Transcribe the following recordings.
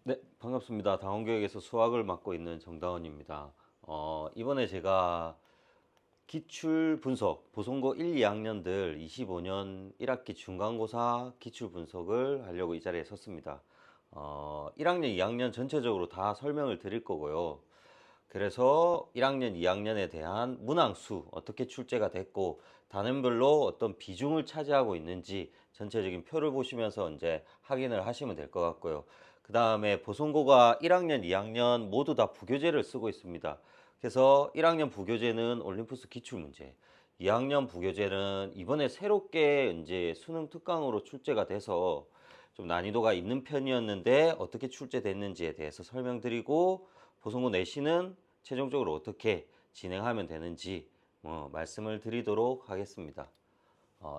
네, 반갑습니다. 당원교육에서 수학을 맡고 있는 정다원입니다. 이번에 제가 기출 분석, 보성고 1, 2학년들 25년 1학기 중간고사 기출 분석을 하려고 이 자리에 섰습니다. 1학년, 2학년 전체적으로 다 설명을 드릴 거고요. 그래서 1학년, 2학년에 대한 문항수, 어떻게 출제가 됐고, 단원별로 어떤 비중을 차지하고 있는지 전체적인 표를 보시면서 이제 확인을 하시면 될 것 같고요. 그 다음에 보성고가 1학년, 2학년 모두 다 부교재를 쓰고 있습니다. 그래서 1학년 부교재는 올림푸스 기출문제, 2학년 부교재는 이번에 새롭게 이제 수능 특강으로 출제가 돼서 좀 난이도가 있는 편이었는데 어떻게 출제됐는지에 대해서 설명드리고, 보성고 내신은 최종적으로 어떻게 진행하면 되는지 말씀을 드리도록 하겠습니다.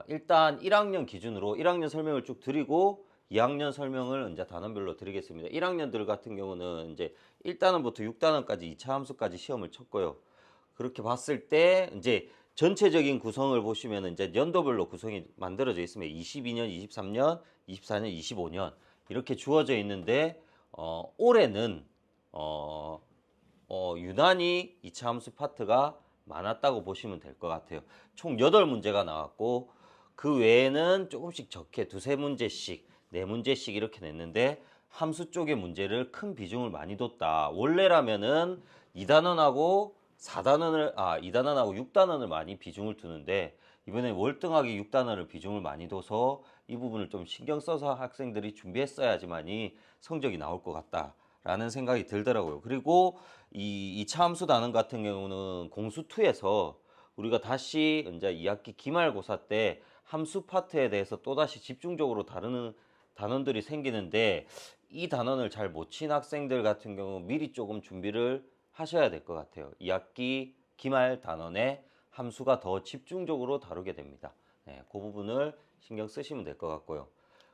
일단 1학년 기준으로 1학년 설명을 쭉 드리고 2학년 설명을 이제 단원별로 드리겠습니다. 1학년들 같은 경우는 이제 1단원부터 6단원까지 2차 함수까지 시험을 쳤고요. 그렇게 봤을 때 이제 전체적인 구성을 보시면 이제 연도별로 구성이 만들어져 있으면 22년, 23년, 24년, 25년 이렇게 주어져 있는데 올해는 유난히 2차 함수 파트가 많았다고 보시면 될 것 같아요. 총 8문제가 나왔고 그 외에는 조금씩 적게 두세 문제씩, 네 문제씩 이렇게 냈는데 함수 쪽의 문제를 큰 비중을 많이 뒀다. 원래라면은 2단원하고 2단원하고 6단원을 많이 비중을 두는데 이번에 월등하게 6단원을 비중을 많이 둬서 이 부분을 좀 신경 써서 학생들이 준비했어야지만이 성적이 나올 것 같다라는 생각이 들더라고요. 그리고 이 2차 함수 단원 같은 경우는 공수2에서 우리가 다시 이제 2학기 기말고사 때 함수 파트에 대해서 또다시 집중적으로 다루는 단원들이 생기는데 이 단원을 잘 못 친 학생들 같은 경우 미리 조금 준비를 하셔야 될 것 같아요. 2학기 기말 단원에 함수가 더 집중적으로 다루게 됩니다. 네, 그 부분을 신경 쓰시면 될 것 같고요.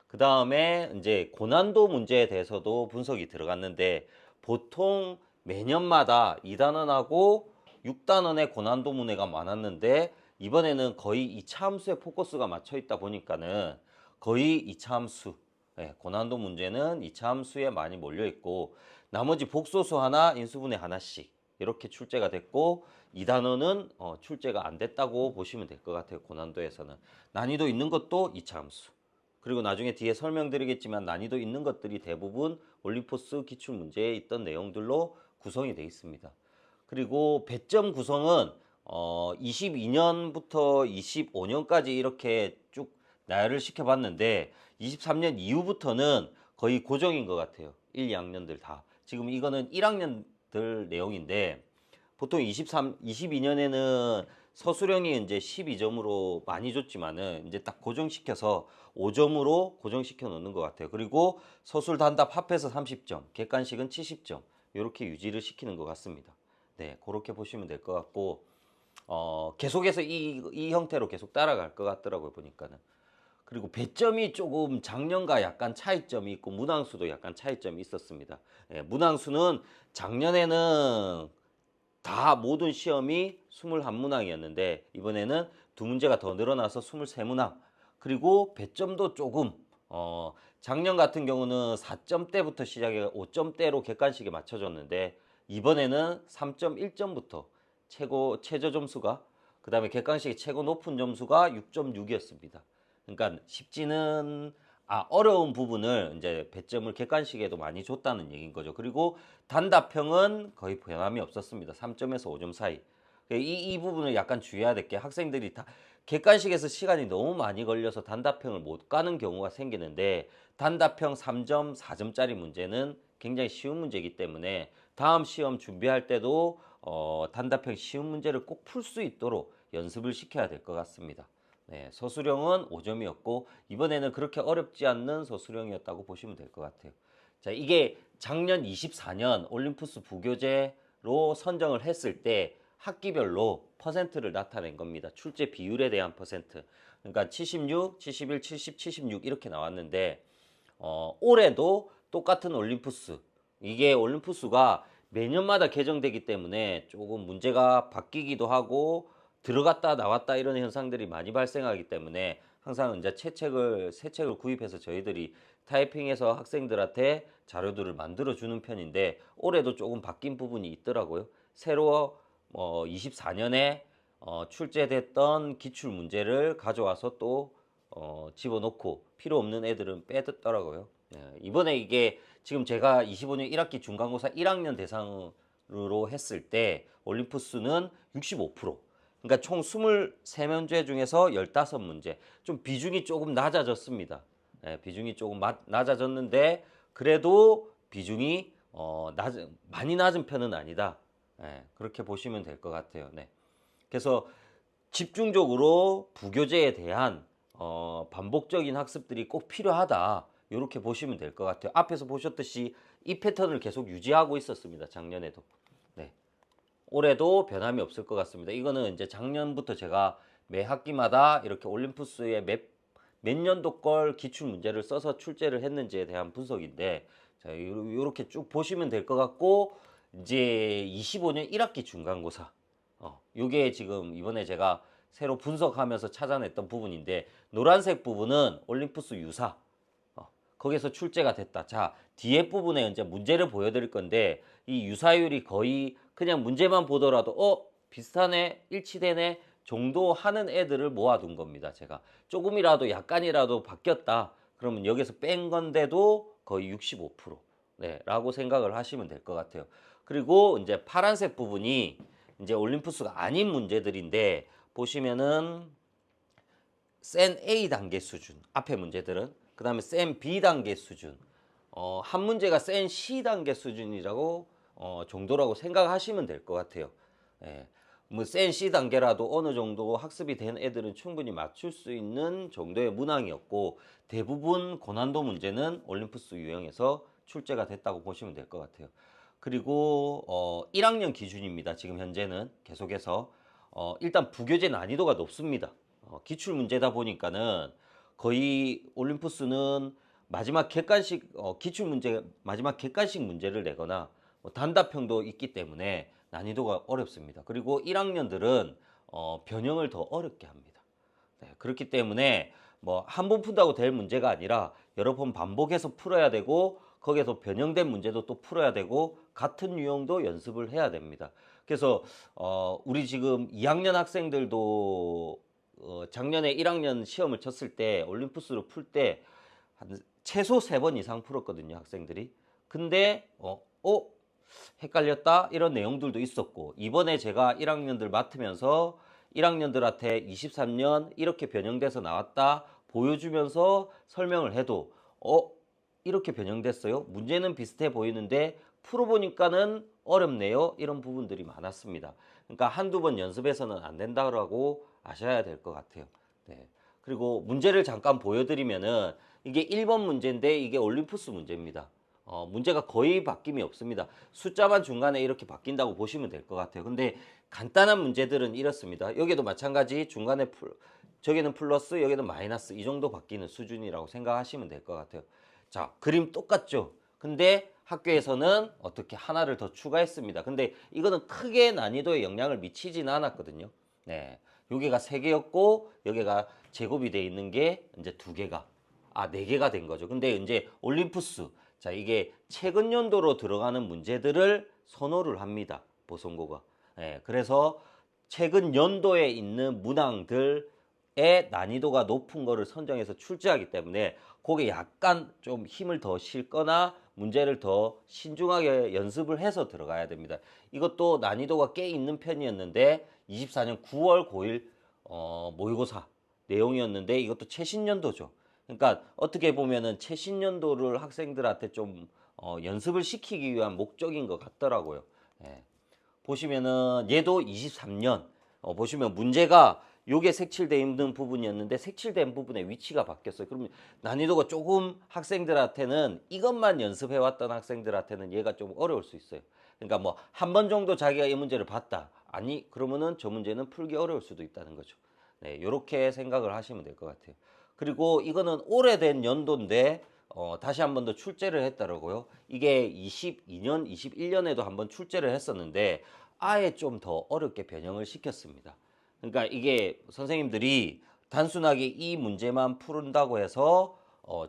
그 다음에 이제 고난도 문제에 대해서도 분석이 들어갔는데 보통 매년마다 2단원하고 6단원의 고난도 문제가 많았는데 이번에는 거의 2차 함수에 포커스가 맞춰 있다 보니까는 거의 2차 함수, 고난도 문제는 2차 함수에 많이 몰려 있고 나머지 복소수 하나, 인수분해 하나씩 이렇게 출제가 됐고 2단원은 출제가 안 됐다고 보시면 될 것 같아요. 고난도에서는 난이도 있는 것도 2차 함수. 그리고 나중에 뒤에 설명드리겠지만 난이도 있는 것들이 대부분 올림포스 기출문제에 있던 내용들로 구성이 되어 있습니다. 그리고 배점 구성은 22년부터 25년까지 이렇게 쭉 나열을 시켜봤는데 23년 이후부터는 거의 고정인 것 같아요. 1, 2학년들 다. 지금 이거는 1학년들 내용인데 보통 22년에는 서술형이 이제 12점으로 많이 줬지만은 이제 딱 고정시켜서 5점으로 고정시켜 놓는 것 같아요. 그리고 서술 단답 합해서 30점, 객관식은 70점 이렇게 유지를 시키는 것 같습니다. 네, 그렇게 보시면 될 것 같고 계속해서 이 형태로 계속 따라갈 것 같더라고요 보니까는. 그리고 배점이 조금 작년과 약간 차이점이 있고 문항수도 약간 차이점이 있었습니다. 예, 문항수는 작년에는 다 모든 시험이 21문항이었는데 이번에는 두 문제가 더 늘어나서 23문항. 그리고 배점도 조금 작년 같은 경우는 4점대부터 시작해 5점대로 객관식에 맞춰줬는데 이번에는 3.1점부터 최저 점수가 그다음에 객관식의 최고 높은 점수가 6.6이었습니다. 그러니까 쉽지는 어려운 부분을 이제 배점을 객관식에도 많이 줬다는 얘기인 거죠. 그리고 단답형은 거의 변함이 없었습니다. 3점에서 5점 사이. 이 부분을 약간 주의해야 될 게 학생들이 다 객관식에서 시간이 너무 많이 걸려서 단답형을 못 가는 경우가 생기는데 단답형 3점, 4점짜리 문제는 굉장히 쉬운 문제이기 때문에 다음 시험 준비할 때도 단답형 쉬운 문제를 꼭 풀 수 있도록 연습을 시켜야 될 것 같습니다. 네, 서술형은 5점이었고 이번에는 그렇게 어렵지 않는 서술형이었다고 보시면 될 것 같아요. 자, 이게 작년 24년 올림푸스 부교재로 선정을 했을 때 학기별로 퍼센트를 나타낸 겁니다. 출제 비율에 대한 퍼센트. 그러니까 76, 71, 70, 76 이렇게 나왔는데 올해도 똑같은 올림푸스. 이게 올림푸스가 매년마다 개정되기 때문에 조금 문제가 바뀌기도 하고 들어갔다 나왔다 이런 현상들이 많이 발생하기 때문에 항상 이제 새 책을 구입해서 저희들이 타이핑해서 학생들한테 자료들을 만들어 주는 편인데 올해도 조금 바뀐 부분이 있더라고요. 새로 24년에 출제됐던 기출 문제를 가져와서 또 집어넣고 필요 없는 애들은 빼뒀더라고요. 이번에 이게 지금 제가 25년 1학기 중간고사 1학년 대상으로 했을 때 올림푸스는 65%. 그러니까 총 23문제 중에서 15문제. 좀 비중이 조금 낮아졌습니다. 비중이 조금 낮아졌는데 그래도 비중이 많이 낮은 편은 아니다. 그렇게 보시면 될 것 같아요. 네. 그래서 집중적으로 부교재에 대한 반복적인 학습들이 꼭 필요하다. 이렇게 보시면 될 것 같아요. 앞에서 보셨듯이 이 패턴을 계속 유지하고 있었습니다. 작년에도. 네. 올해도 변함이 없을 것 같습니다. 이거는 이제 작년부터 제가 매 학기마다 이렇게 올림푸스의 몇 년도 걸 기출 문제를 써서 출제를 했는지에 대한 분석인데, 자, 이렇게 쭉 보시면 될 것 같고, 이제 25년 1학기 중간고사. 요게 지금 이번에 제가 새로 분석하면서 찾아냈던 부분인데, 노란색 부분은 올림푸스 유사. 거기서 출제가 됐다. 자, 뒤에 부분에 이제 문제를 보여드릴 건데, 이 유사율이 거의 그냥 문제만 보더라도, 비슷하네, 일치되네 정도 하는 애들을 모아둔 겁니다. 제가 조금이라도 약간이라도 바뀌었다. 그러면 여기서 뺀 건데도 거의 65%. 네, 라고 생각을 하시면 될 것 같아요. 그리고 이제 파란색 부분이 이제 올림푸스가 아닌 문제들인데, 보시면은 센 A 단계 수준, 앞에 문제들은. 그 다음에 센 B 단계 수준. 한 문제가 센 C 단계 수준이라고 정도라고 생각하시면 될 것 같아요. 예. 뭐센 C 단계라도 어느 정도 학습이 된 애들은 충분히 맞출 수 있는 정도의 문항이었고, 대부분 고난도 문제는 올림푸스 유형에서 출제가 됐다고 보시면 될 것 같아요. 그리고 1학년 기준입니다. 지금 현재는 계속해서 일단 부교재 난이도가 높습니다. 기출 문제다 보니까는 거의 올림푸스는 마지막 객관식 기출 문제 마지막 객관식 문제를 내거나 단답형도 있기 때문에 난이도가 어렵습니다. 그리고 1학년들은 변형을 더 어렵게 합니다. 네, 그렇기 때문에 뭐 한 번 푼다고 될 문제가 아니라 여러 번 반복해서 풀어야 되고, 거기에서 변형된 문제도 또 풀어야 되고, 같은 유형도 연습을 해야 됩니다. 그래서 우리 지금 2학년 학생들도 작년에 1학년 시험을 쳤을 때 올림푸스로 풀 때 최소 3번 이상 풀었거든요, 학생들이. 근데 헷갈렸다 이런 내용들도 있었고, 이번에 제가 1학년들 맡으면서 1학년들한테 23년 이렇게 변형돼서 나왔다 보여주면서 설명을 해도 이렇게 변형됐어요? 문제는 비슷해 보이는데 풀어보니까는 어렵네요. 이런 부분들이 많았습니다. 그러니까 한두 번 연습해서는 안 된다고 아셔야 될 것 같아요. 네. 그리고 문제를 잠깐 보여드리면은 이게 1번 문제인데 이게 올림푸스 문제입니다. 문제가 거의 바뀜이 없습니다. 숫자만 중간에 이렇게 바뀐다고 보시면 될 것 같아요. 근데 간단한 문제들은 이렇습니다. 여기도 마찬가지 중간에 저기는 플러스 여기는 마이너스 이 정도 바뀌는 수준이라고 생각하시면 될 것 같아요. 자, 그림 똑같죠? 근데 학교에서는 어떻게 하나를 더 추가했습니다. 근데 이거는 크게 난이도에 영향을 미치지는 않았거든요. 네. 여기가 3개였고 여기가 제곱이 돼 있는 게 이제 2개가 4개가 된 거죠. 근데 이제 올림푸스, 자, 이게 최근 연도로 들어가는 문제들을 선호를 합니다. 보성고가. 예, 그래서 최근 연도에 있는 문항들의 난이도가 높은 거를 선정해서 출제하기 때문에 거기에 약간 좀 힘을 더 실거나 문제를 더 신중하게 연습을 해서 들어가야 됩니다. 이것도 난이도가 꽤 있는 편이었는데 24년 9월 9일 모의고사 내용이었는데 이것도 최신 연도죠. 그러니까 어떻게 보면은 최신 연도를 학생들한테 좀 연습을 시키기 위한 목적인 것 같더라고요. 예. 보시면은 얘도 23년 보시면 문제가 요게 색칠되어 있는 부분이었는데 색칠된 부분의 위치가 바뀌었어요. 그러면 난이도가 조금 학생들한테는 이것만 연습해 왔던 학생들한테는 얘가 좀 어려울 수 있어요. 그러니까 뭐 한 번 정도 자기가 이 문제를 봤다. 아니 그러면은 저 문제는 풀기 어려울 수도 있다는 거죠. 네, 이렇게 생각을 하시면 될 것 같아요. 그리고 이거는 오래된 연도인데 다시 한 번 더 출제를 했더라고요. 이게 22년, 21년에도 한번 출제를 했었는데 아예 좀 더 어렵게 변형을 시켰습니다. 그러니까 이게 선생님들이 단순하게 이 문제만 푸른다고 해서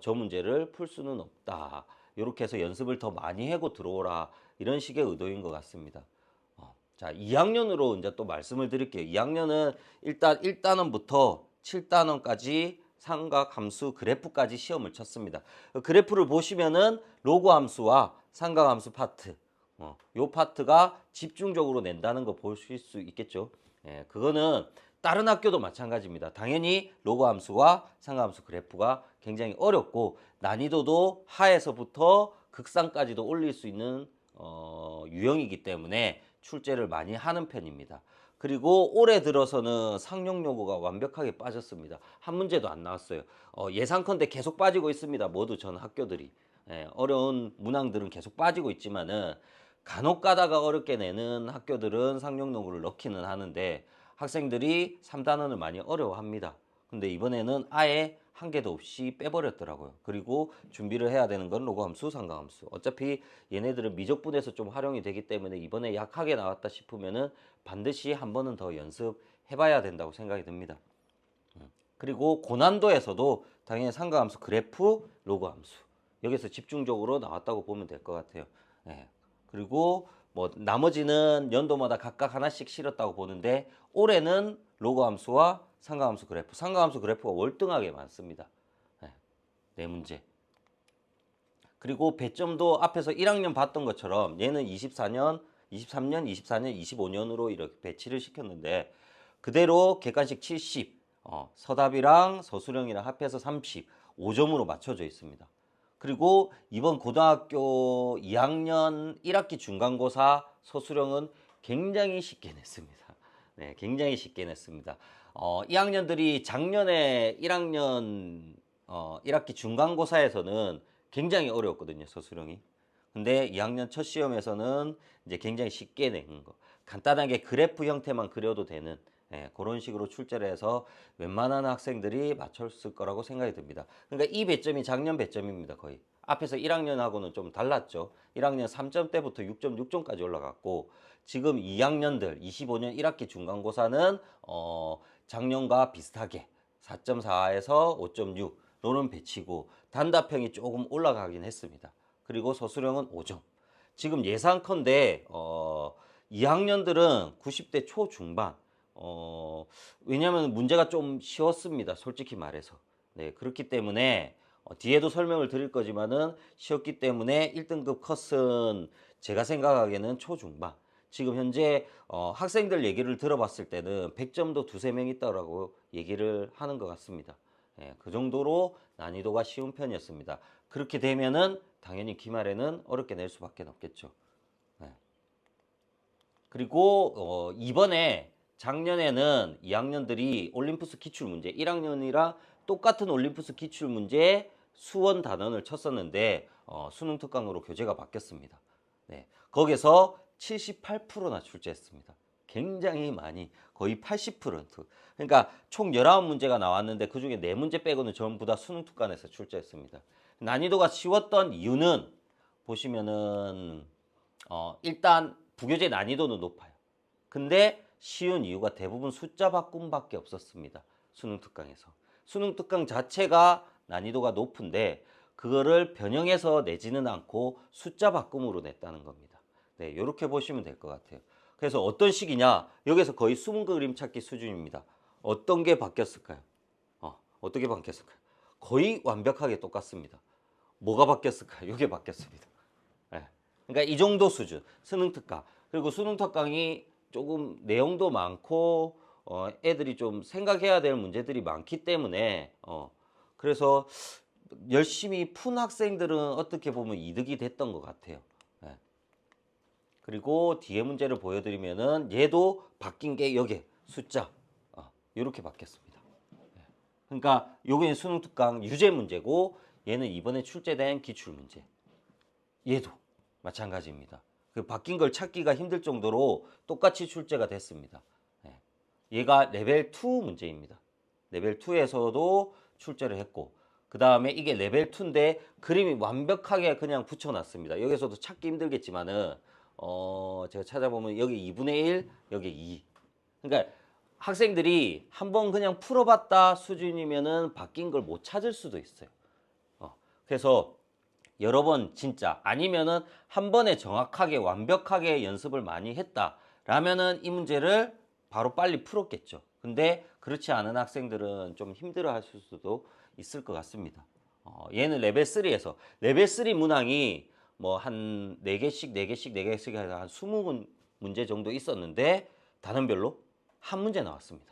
저 문제를 풀 수는 없다. 이렇게 해서 연습을 더 많이 하고 들어오라 이런 식의 의도인 것 같습니다. 자, 2학년으로 이제 또 말씀을 드릴게요. 2학년은 일단 1단원부터 7단원까지 삼각함수 그래프까지 시험을 쳤습니다. 그래프를 보시면은 로그 함수와 삼각함수 파트, 요 파트가 집중적으로 낸다는 거 보실 수 있겠죠. 예, 그거는 다른 학교도 마찬가지입니다. 당연히 로그 함수와 삼각함수 그래프가 굉장히 어렵고 난이도도 하에서부터 극상까지도 올릴 수 있는 유형이기 때문에 출제를 많이 하는 편입니다. 그리고 올해 들어서는 상용 요구가 완벽하게 빠졌습니다. 한 문제도 안 나왔어요. 예상컨대 계속 빠지고 있습니다. 모두 전 학교들이. 예, 어려운 문항들은 계속 빠지고 있지만은 간혹 가다가 어렵게 내는 학교들은 상용 요구를 넣기는 하는데 학생들이 3단원을 많이 어려워합니다. 근데 이번에는 아예 한 개도 없이 빼버렸더라고요. 그리고 준비를 해야 되는 건 로그함수, 상각함수. 어차피 얘네들은 미적분에서 좀 활용이 되기 때문에 이번에 약하게 나왔다 싶으면은 반드시 한 번은 더 연습해봐야 된다고 생각이 듭니다. 그리고 고난도에서도 당연히 상각함수, 그래프, 로그함수 여기서 집중적으로 나왔다고 보면 될 것 같아요. 네. 그리고 뭐 나머지는 연도마다 각각 하나씩 실었다고 보는데 올해는 로그함수와 상각함수 그래프, 상각함수 그래프가 월등하게 많습니다. 네 문제. 그리고 배점도 앞에서 1학년 봤던 것처럼 얘는 24년, 23년, 24년, 25년으로 이렇게 배치를 시켰는데 그대로 객관식 70, 서답이랑 서술형이랑 합해서 30, 5점으로 맞춰져 있습니다. 그리고 이번 고등학교 2학년 1학기 중간고사 서술형은 굉장히 쉽게 냈습니다. 네, 굉장히 쉽게 냈습니다. 2학년들이 작년에 1학년 1학기 중간고사에서는 굉장히 어려웠거든요, 서술형이. 근데 2학년 첫 시험에서는 이제 굉장히 쉽게 낸 거. 간단하게 그래프 형태만 그려도 되는 그런 식으로 출제를 해서 웬만한 학생들이 맞췄을 거라고 생각이 듭니다. 그러니까 이 배점이 작년 배점입니다, 거의. 앞에서 1학년하고는 좀 달랐죠. 1학년 3점대부터 6.6점까지 올라갔고 지금 2학년들 25년 1학기 중간고사는 작년과 비슷하게 4.4에서 5.6 노는 배치고 단답형이 조금 올라가긴 했습니다. 그리고 서술형은 5점. 지금 예상컨대 2학년들은 90대 초중반 왜냐하면 문제가 좀 쉬웠습니다. 솔직히 말해서. 네, 그렇기 때문에 뒤에도 설명을 드릴 거지만은 쉬웠기 때문에 1등급 컷은 제가 생각하기에는 초중반. 지금 현재 학생들 얘기를 들어봤을 때는 100점도 두세 명 있다고 얘기를 하는 것 같습니다. 예, 그 정도로 난이도가 쉬운 편이었습니다. 그렇게 되면은 당연히 기말에는 어렵게 낼 수밖에 없겠죠. 예. 그리고 이번에 작년에는 2학년들이 올림푸스 기출문제 1학년이랑 똑같은 올림푸스 기출문제 수원 단원을 쳤었는데 수능 특강으로 교재가 바뀌었습니다. 네, 거기서 78%나 출제했습니다. 굉장히 많이 거의 80%. 그러니까 총 19문제가 나왔는데 그중에 4문제 빼고는 전부 다 수능 특강에서 출제했습니다. 난이도가 쉬웠던 이유는 보시면은 일단 부교재 난이도는 높아요. 근데 쉬운 이유가 대부분 숫자 바꿈밖에 없었습니다. 수능 특강에서. 수능 특강 자체가 난이도가 높은데 그거를 변형해서 내지는 않고 숫자 바꿈으로 냈다는 겁니다. 네, 이렇게 보시면 될 것 같아요. 그래서 어떤 식이냐? 여기서 거의 숨은 그림 찾기 수준입니다. 어떤 게 바뀌었을까요? 어떻게 바뀌었을까요? 거의 완벽하게 똑같습니다. 뭐가 바뀌었을까요? 이게 바뀌었습니다. 네. 그러니까 이 정도 수준, 수능 특강. 그리고 수능 특강이 조금 내용도 많고 애들이 좀 생각해야 될 문제들이 많기 때문에 그래서 열심히 푼 학생들은 어떻게 보면 이득이 됐던 것 같아요. 네. 그리고 뒤에 문제를 보여드리면은 얘도 바뀐 게 여기 숫자 이렇게 바뀌었습니다. 네. 그러니까 요게 수능 특강 유제 문제고 얘는 이번에 출제된 기출 문제. 얘도 마찬가지입니다. 그 바뀐 걸 찾기가 힘들 정도로 똑같이 출제가 됐습니다. 네. 얘가 레벨 2 문제입니다. 레벨 2에서도 출제를 했고 그 다음에 이게 레벨 2인데 그림이 완벽하게 그냥 붙여놨습니다. 여기서도 찾기 힘들겠지만은 제가 찾아보면 여기 2분의 1, 여기 2. 그러니까 학생들이 한번 그냥 풀어봤다 수준이면은 바뀐 걸 못 찾을 수도 있어요. 그래서 여러 번 진짜 아니면은 한 번에 정확하게 완벽하게 연습을 많이 했다라면은 이 문제를 바로 빨리 풀었겠죠. 근데 그렇지 않은 학생들은 좀 힘들어 하실 수도 있을 것 같습니다. 얘는 레벨 3에서 레벨 3 문항이 뭐 한 4개씩 4개씩 4개씩 해서 한 20문제 정도 있었는데 단원별로 한 문제 나왔습니다.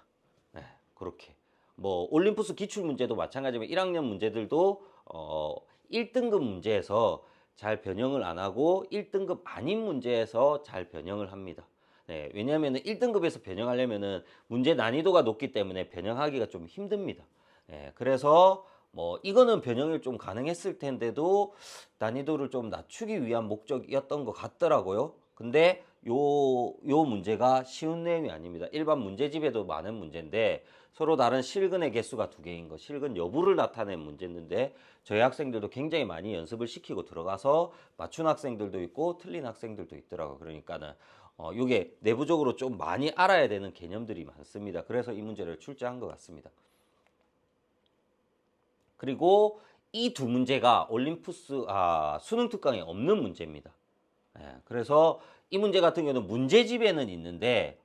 네, 그렇게. 뭐 올림푸스 기출 문제도 마찬가지면 1학년 문제들도 1등급 문제에서 잘 변형을 안 하고 1등급 아닌 문제에서 잘 변형을 합니다. 네, 왜냐하면 1등급에서 변형하려면은 문제 난이도가 높기 때문에 변형하기가 좀 힘듭니다. 네, 그래서 뭐 이거는 변형이 좀 가능했을 텐데도 난이도를 좀 낮추기 위한 목적이었던 것 같더라고요. 근데 요 문제가 쉬운 내용이 아닙니다. 일반 문제집에도 많은 문제인데 서로 다른 실근의 개수가 2개인 거, 실근 여부를 나타낸 문제인데 저희 학생들도 굉장히 많이 연습을 시키고 들어가서 맞춘 학생들도 있고 틀린 학생들도 있더라고요. 그러니까는 요게 내부적으로 좀 많이 알아야 되는 개념들이 많습니다. 그래서 이 문제를 출제한 것 같습니다. 그리고 이 두 문제가 올림푸스 수능 특강에 없는 문제입니다. 예, 그래서 이 문제 같은 경우는 문제집에는 있는데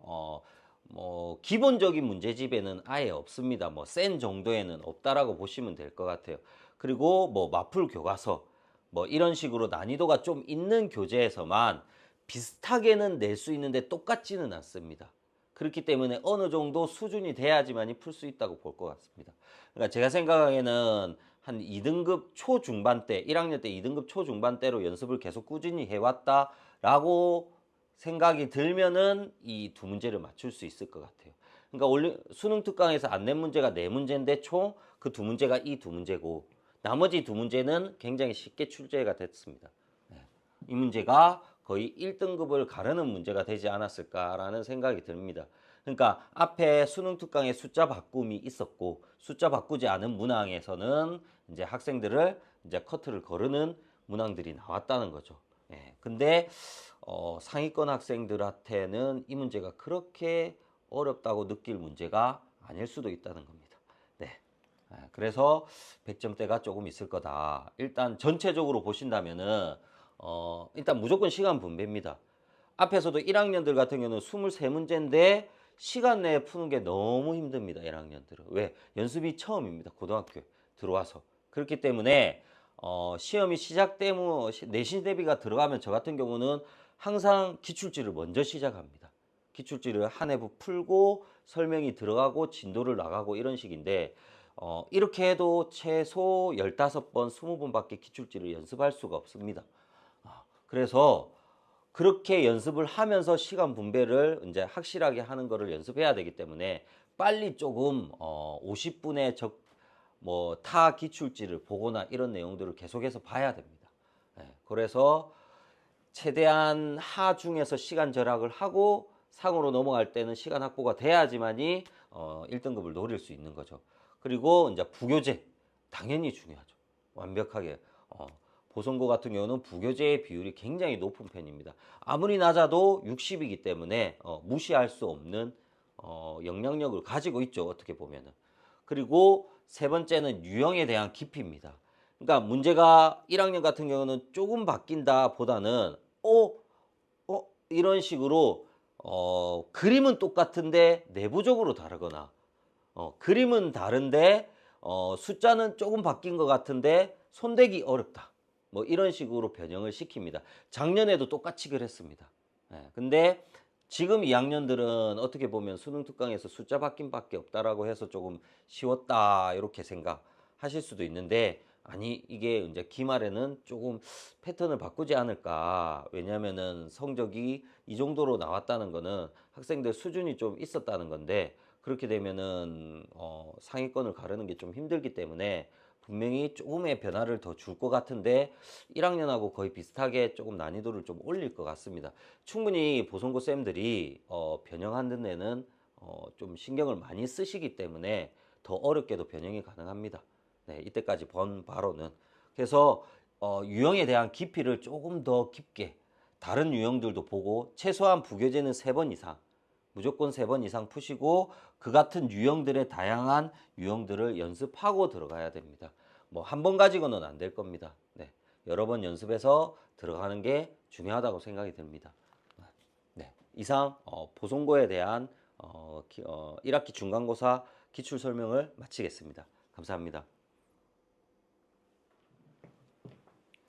뭐 기본적인 문제집에는 아예 없습니다. 뭐 센 정도에는 없다라고 보시면 될 것 같아요. 그리고 뭐 마풀 교과서 뭐 이런 식으로 난이도가 좀 있는 교재에서만 비슷하게는 낼 수 있는데 똑같지는 않습니다. 그렇기 때문에 어느 정도 수준이 돼야지만이 풀 수 있다고 볼 것 같습니다. 그러니까 제가 생각하기에는 한 2등급 초중반 때, 1학년 때 2등급 초중반 때로 연습을 계속 꾸준히 해왔다라고 생각이 들면은 이 두 문제를 맞출 수 있을 것 같아요. 그러니까 수능 특강에서 안 낸 문제가 4문제인데 총 그 두 문제가 이 두 문제고 나머지 두 문제는 굉장히 쉽게 출제가 됐습니다. 이 문제가 거의 1등급을 가르는 문제가 되지 않았을까라는 생각이 듭니다. 그러니까 앞에 수능 특강에 숫자 바꿈이 있었고 숫자 바꾸지 않은 문항에서는 이제 학생들을 이제 커트를 거르는 문항들이 나왔다는 거죠. 예. 근데 상위권 학생들한테는 이 문제가 그렇게 어렵다고 느낄 문제가 아닐 수도 있다는 겁니다. 네. 그래서 100점대가 조금 있을 거다. 일단 전체적으로 보신다면은 일단 무조건 시간 분배입니다. 앞에서도 1학년들 같은 경우는 23문제인데 시간 내에 푸는 게 너무 힘듭니다. 1학년들은. 왜? 연습이 처음입니다. 고등학교에 들어와서. 그렇기 때문에 시험이 시작되면 내신 대비가 들어가면 저 같은 경우는 항상 기출지를 먼저 시작합니다. 기출지를 한 해부 풀고 설명이 들어가고 진도를 나가고 이런 식인데 이렇게 해도 최소 15번, 20번밖에 기출지를 연습할 수가 없습니다. 그래서 그렇게 연습을 하면서 시간 분배를 이제 확실하게 하는 거를 연습해야 되기 때문에 빨리 조금 50분의 뭐 타 기출지를 보거나 이런 내용들을 계속해서 봐야 됩니다. 그래서 최대한 하중에서 시간 절약을 하고 상으로 넘어갈 때는 시간 확보가 돼야지만이 1등급을 노릴 수 있는 거죠. 그리고 이제 부교재 당연히 중요하죠. 완벽하게 보성고 같은 경우는 부교재의 비율이 굉장히 높은 편입니다. 아무리 낮아도 60이기 때문에 무시할 수 없는 영향력을 가지고 있죠. 어떻게 보면은. 그리고 세 번째는 유형에 대한 깊이입니다. 그러니까 문제가 1학년 같은 경우는 조금 바뀐다 보다는 이런 식으로 그림은 똑같은데 내부적으로 다르거나 그림은 다른데 숫자는 조금 바뀐 것 같은데 손대기 어렵다. 뭐 이런 식으로 변형을 시킵니다. 작년에도 똑같이 그랬습니다. 근데 지금 2학년들은 어떻게 보면 수능 특강에서 숫자 바뀐 밖에 없다라고 해서 조금 쉬웠다 이렇게 생각하실 수도 있는데 아니 이게 이제 기말에는 조금 패턴을 바꾸지 않을까. 왜냐면은 성적이 이 정도로 나왔다는 거는 학생들 수준이 좀 있었다는 건데 그렇게 되면은 상위권을 가르는 게 좀 힘들기 때문에 분명히 조금의 변화를 더 줄 것 같은데 1학년하고 거의 비슷하게 조금 난이도를 좀 올릴 것 같습니다. 충분히 보성고 쌤들이 변형하는 데는 좀 신경을 많이 쓰시기 때문에 더 어렵게도 변형이 가능합니다. 네, 이때까지 본 바로는. 그래서 유형에 대한 깊이를 조금 더 깊게 다른 유형들도 보고 최소한 부교재는 3번 이상 무조건 3번 이상 푸시고 그 같은 유형들의 다양한 유형들을 연습하고 들어가야 됩니다. 뭐 한 번 가지고는 안 될 겁니다. 네. 여러 번 연습해서 들어가는 게 중요하다고 생각이 듭니다. 네, 이상 보송고에 대한 1학기 중간고사 기출 설명을 마치겠습니다. 감사합니다.